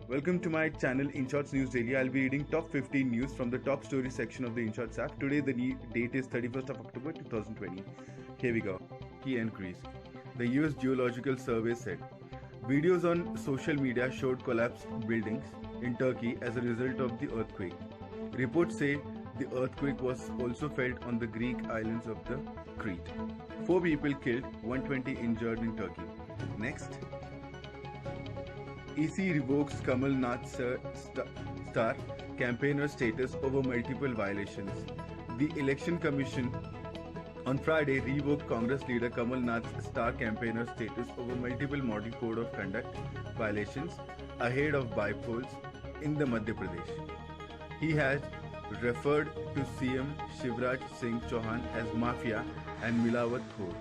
Welcome to my channel InShots News Daily. I'll be reading top 15 news from the top story section of the InShots app. Today the date is 31st of October 2020. Here we go. Key and Greece. The US Geological Survey said videos on social media showed collapsed buildings in Turkey as a result of the earthquake. Reports say the earthquake was also felt on the Greek islands of the Crete. 4 people killed, 120 injured in Turkey. Next. EC revokes Kamal Nath's star campaigner status over multiple violations. The Election Commission on Friday revoked Congress leader Kamal Nath's star campaigner status over multiple model code of conduct violations ahead of by-polls in the Madhya Pradesh. He has referred to CM Shivraj Singh Chauhan as mafia and Milawat Khor.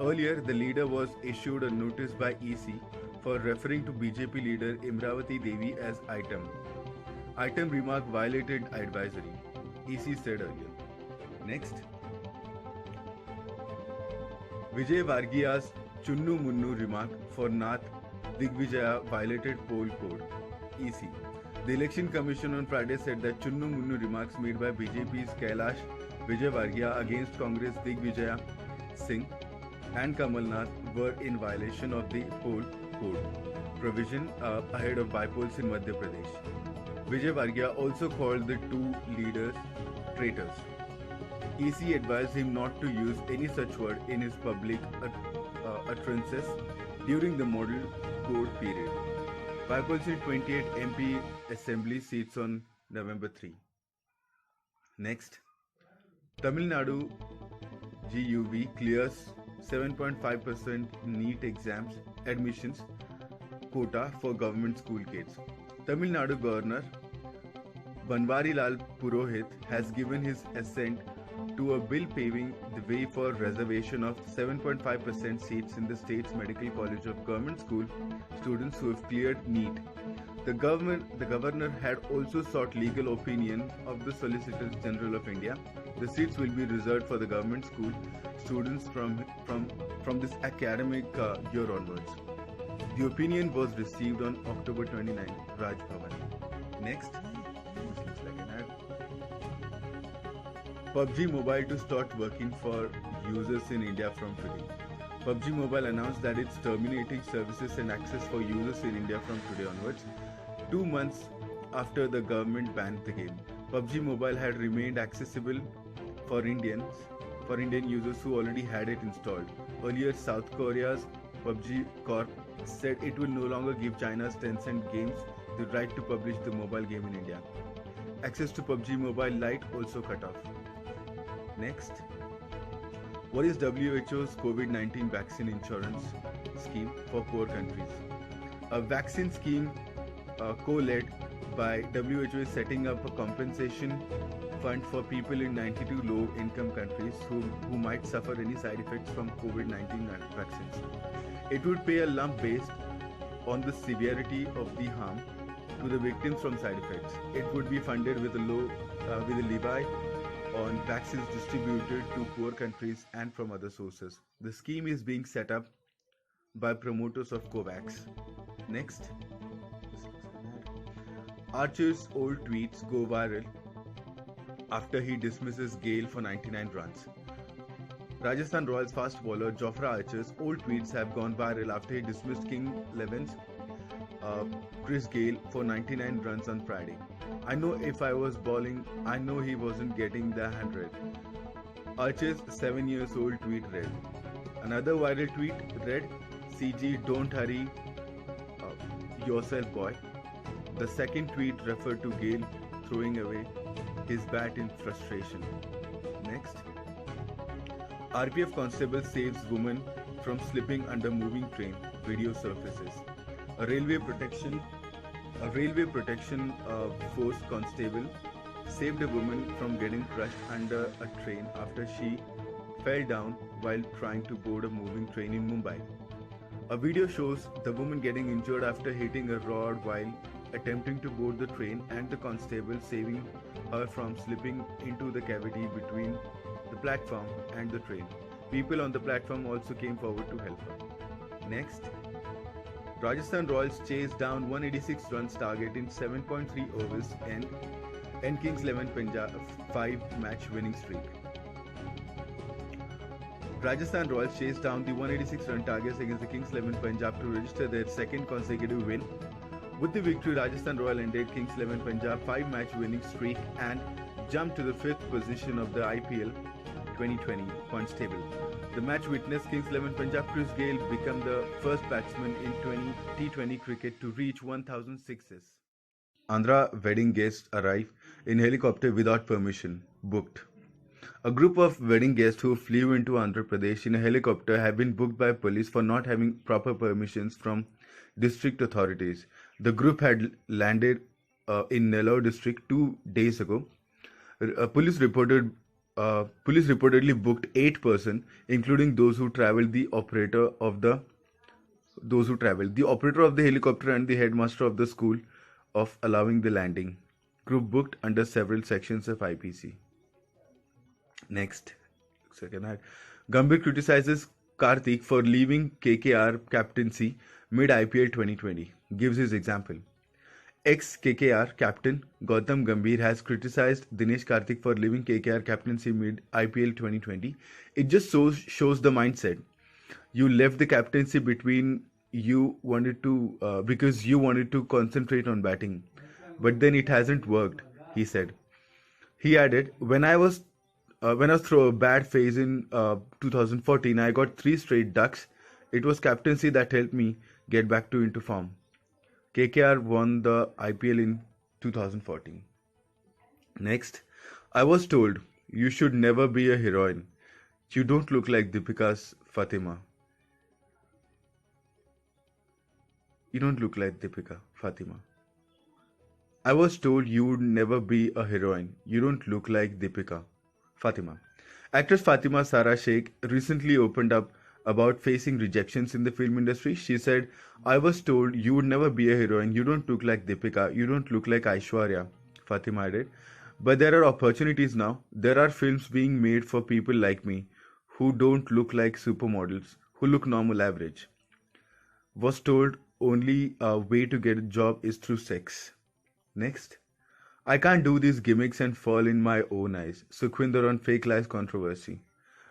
Earlier, the leader was issued a notice by EC for referring to BJP leader Imravati Devi as item. Item remark violated advisory, EC said earlier. Next. Vijay Vargiya's Chunnu Munnu remark for Nath Digvijaya violated poll code, EC. The Election Commission on Friday said that Chunnu Munnu remarks made by BJP's Kailash Vijay Vargiya against Congress Digvijaya Singh and Kamal Nath were in violation of the poll code provision ahead of by-polls in Madhya Pradesh. Vijay Vargiya also called the two leaders traitors. EC advised him not to use any such word in his public utterances during the model code period. By-polls in 28 MP assembly seats on November 3. Next. Tamil Nadu GUV clears 7.5% NEET exams admissions quota for government school kids. Tamil Nadu Governor Banwarilal Purohit has given his assent to a bill paving the way for reservation of 7.5% seats in the state's Medical College of Government School students who have cleared NEET. The governor had also sought legal opinion of the Solicitor General of India. The seats will be reserved for the government school students from this academic year onwards. The opinion was received on October 29, Raj Bhavan. Next. This looks like an ad. PUBG Mobile to start working for users in India from today. PUBG Mobile announced that it's terminating services and access for users in India from today onwards, 2 months after the government banned the game. PUBG Mobile had remained accessible for Indian users who already had it installed. Earlier, South Korea's PUBG Corp said it will no longer give China's Tencent Games the right to publish the mobile game in India. Access to PUBG Mobile Lite also cut off. Next. What is WHO's COVID-19 vaccine insurance scheme for poor countries? A vaccine scheme co-led by WHO is setting up a compensation fund for people in 92 low-income countries who might suffer any side effects from COVID-19 vaccines. It would pay a lump based on the severity of the harm to the victims from side effects. It would be funded with a levy on vaccines distributed to poor countries and from other sources. The scheme is being set up by promoters of COVAX. Next. Archer's old tweets go viral after he dismisses Gale for 99 runs. Rajasthan Royals fast bowler Jofra Archer's old tweets have gone viral after he dismissed King 11's Chris Gale for 99 runs on Friday. I know if I was bowling, I know he wasn't getting the 100. Archer's 7-year-old tweet read. Another viral tweet read, CG, don't hurry yourself, boy. The second tweet referred to Gale throwing away his bat in frustration. Next. RPF constable saves woman from slipping under moving train. Video surfaces. A railway protection force constable saved a woman from getting crushed under a train after she fell down while trying to board a moving train in Mumbai. A video shows the woman getting injured after hitting a rod while attempting to board the train and the constable saving her from slipping into the cavity between the platform and the train. People on the platform also came forward to help her. Next. Rajasthan Royals chased down 186 runs target in 7.3 overs and end Kings 11 Punjab 5-match winning streak. Rajasthan Royals chased down the 186 run targets against the Kings 11 Punjab to register their second consecutive win. With the victory, Rajasthan Royals ended Kings 11 Punjab 5-match winning streak and jumped to the 5th position of the IPL 2020 points table. The match witnessed Kings 11 Punjab Chris Gayle become the first batsman in T20 cricket to reach 1,000 sixes. Andhra wedding guests arrive in helicopter without permission. Booked. A group of wedding guests who flew into Andhra Pradesh in a helicopter have been booked by police for not having proper permissions from district authorities. The group had landed in Nellore district 2 days ago. Police reportedly booked 8 persons, including those who traveled, the operator of the helicopter and the headmaster of the school of allowing the landing. Group booked under several sections of IPC. Next, second ad. Gambhir criticizes Karthik for leaving KKR captaincy mid IPL 2020. Gives his example. Ex-KKR captain Gautam Gambhir has criticized Dinesh Karthik for leaving KKR captaincy mid IPL 2020. It just shows the mindset. You left the captaincy because you wanted to concentrate on batting, but then it hasn't worked, he said. He added, when I was through a bad phase in 2014, I got 3 straight ducks. It was captaincy that helped me get back into form. KKR won the IPL in 2014. Next, I was told you should never be a heroine. You don't look like Deepika's Fatima. You don't look like Deepika Fatima. I was told you would never be a heroine. You don't look like Deepika Fatima. Actress Fatima Sara Sheikh recently opened up about facing rejections in the film industry. She said, I was told you would never be a heroine. You don't look like Deepika. You don't look like Aishwarya. Fatima added. But there are opportunities now. There are films being made for people like me who don't look like supermodels, who look normal average. Was told only way to get a job is through sex. Next. I can't do these gimmicks and fall in my own eyes. Sukhwinder on fake lies controversy.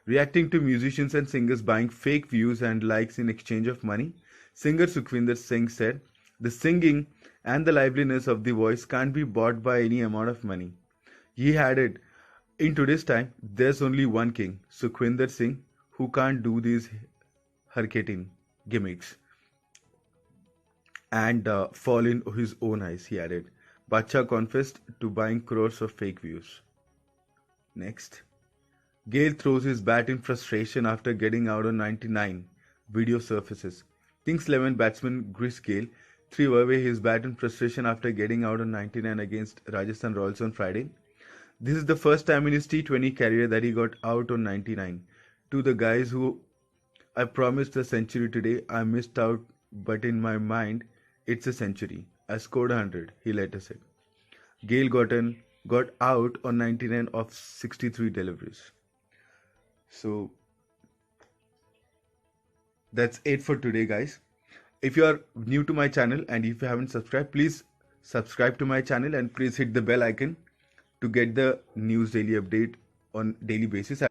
Reacting to musicians and singers buying fake views and likes in exchange of money, singer Sukhwinder Singh said, the singing and the liveliness of the voice can't be bought by any amount of money. He added, in today's time, there's only one king, Sukhwinder Singh, who can't do these harketing gimmicks and fall in his own eyes, he added. Bacha confessed to buying crores of fake views. Next. Gayle throws his bat in frustration after getting out on 99. Video surfaces. Kings 11 batsman Chris Gayle threw away his bat in frustration after getting out on 99 against Rajasthan Royals on Friday. This is the first time in his T20 career that he got out on 99. To the guys who I promised a century today, I missed out, but in my mind, it's a century. I scored 100, he later said. Gayle got out on 99 of 63 deliveries. So that's it for today, guys. If you are new to my channel and if you haven't subscribed, please subscribe to my channel and please hit the bell icon to get the news daily update on daily basis.